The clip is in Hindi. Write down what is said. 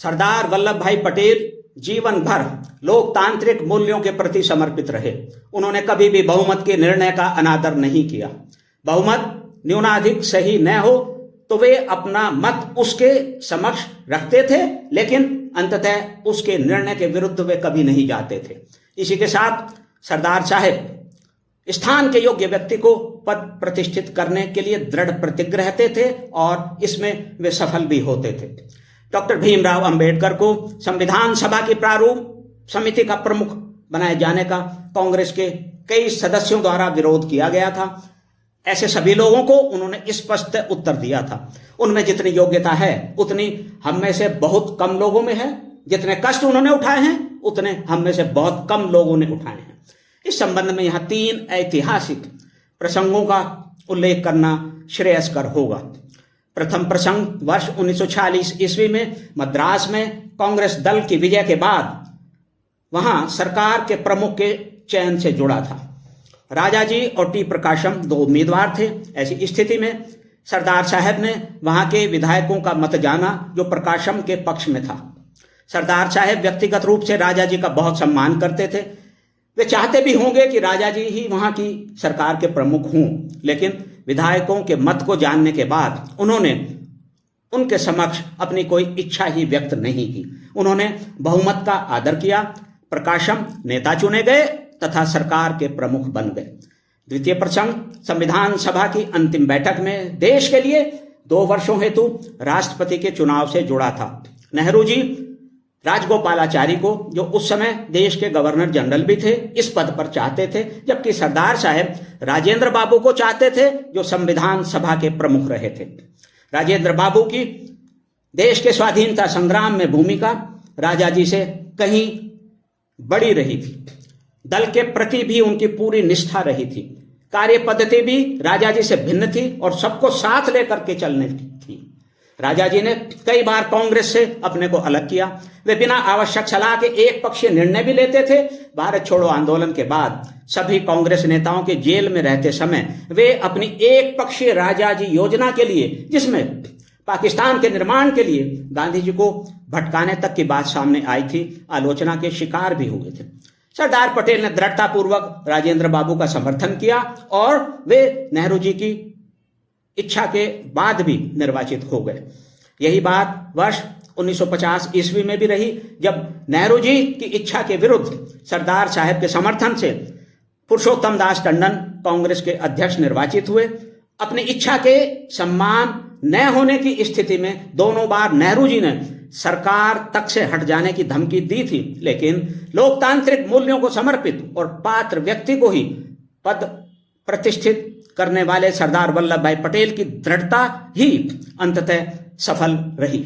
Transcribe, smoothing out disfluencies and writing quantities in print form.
सरदार वल्लभ भाई पटेल जीवन भर लोकतांत्रिक मूल्यों के प्रति समर्पित रहे। उन्होंने कभी भी बहुमत के निर्णय का अनादर नहीं किया। बहुमत न्यूनाधिक सही न हो तो वे अपना मत उसके समक्ष रखते थे, लेकिन अंततः उसके निर्णय के विरुद्ध वे कभी नहीं जाते थे। इसी के साथ सरदार साहब स्थान के योग्य व्यक्ति को पद प्रतिष्ठित करने के लिए दृढ़ प्रतिज्ञ रहते थे और इसमें वे सफल भी होते थे। डॉक्टर भीमराव अंबेडकर को संविधान सभा की प्रारूप समिति का प्रमुख बनाए जाने का कांग्रेस के कई सदस्यों द्वारा विरोध किया गया था। ऐसे सभी लोगों को उन्होंने स्पष्ट उत्तर दिया था, उनमें जितनी योग्यता है उतनी हम में से बहुत कम लोगों में है, जितने कष्ट उन्होंने उठाए हैं उतने हम में से बहुत कम लोगों ने उठाए हैं। इस संबंध में यहाँ 3 ऐतिहासिक प्रसंगों का उल्लेख करना श्रेयस्कर होगा। प्रथम प्रसंग वर्ष 1946 ईस्वी में मद्रास में कांग्रेस दल की विजय के बाद वहां सरकार के प्रमुख के चयन से जुड़ा था। राजाजी और टी प्रकाशम 2 उम्मीदवार थे। ऐसी स्थिति में सरदार साहब ने वहां के विधायकों का मत जाना जो प्रकाशम के पक्ष में था। सरदार साहब व्यक्तिगत रूप से राजाजी का बहुत सम्मान करते थे। वे चाहते भी होंगे कि राजाजी ही वहां की सरकार के प्रमुख हों, लेकिन विधायकों के मत को जानने के बाद उन्होंने उनके समक्ष अपनी कोई इच्छा ही व्यक्त नहीं की। उन्होंने बहुमत का आदर किया। प्रकाशम नेता चुने गए तथा सरकार के प्रमुख बन गए। द्वितीय प्रसंग संविधान सभा की अंतिम बैठक में देश के लिए 2 वर्षों हेतु राष्ट्रपति के चुनाव से जुड़ा था। नेहरू जी राजगोपालाचारी को, जो उस समय देश के गवर्नर जनरल भी थे, इस पद पर चाहते थे, जबकि सरदार साहब राजेंद्र बाबू को चाहते थे जो संविधान सभा के प्रमुख रहे थे। राजेंद्र बाबू की देश के स्वाधीनता संग्राम में भूमिका राजाजी से कहीं बड़ी रही थी। दल के प्रति भी उनकी पूरी निष्ठा रही थी। कार्य पद्धति भी राजाजी से भिन्न थी और सबको साथ लेकर के चलने की थी। राजाजी ने कई बार कांग्रेस से अपने को अलग किया। वे बिना आवश्यक सलाह के एक पक्षीय निर्णय भी लेते थे। भारत छोड़ो आंदोलन के बाद सभी कांग्रेस नेताओं के जेल में रहते समय वे अपनी एक पक्षीय राजाजी योजना के लिए, जिसमें पाकिस्तान के निर्माण के लिए गांधी जी को भटकाने तक की बात सामने आई थी, आलोचना के शिकार भी हुए थे। सरदार पटेल ने दृढ़तापूर्वक राजेंद्र बाबू का समर्थन किया और वे नेहरू जी की इच्छा के बाद भी निर्वाचित हो गए। यही बात वर्ष 1950 ईस्वी में भी रही, जब नेहरू जी की इच्छा के विरुद्ध सरदार साहब के समर्थन से पुरुषोत्तम दास टंडन कांग्रेस के अध्यक्ष निर्वाचित हुए। अपनी इच्छा के सम्मान न होने की स्थिति में दोनों बार नेहरू जी ने सरकार तक से हट जाने की धमकी दी थी, लेकिन लोकतांत्रिक मूल्यों को समर्पित और पात्र व्यक्ति को ही पद प्रतिष्ठित करने वाले सरदार वल्लभ भाई पटेल की दृढ़ता ही अंततः सफल रही।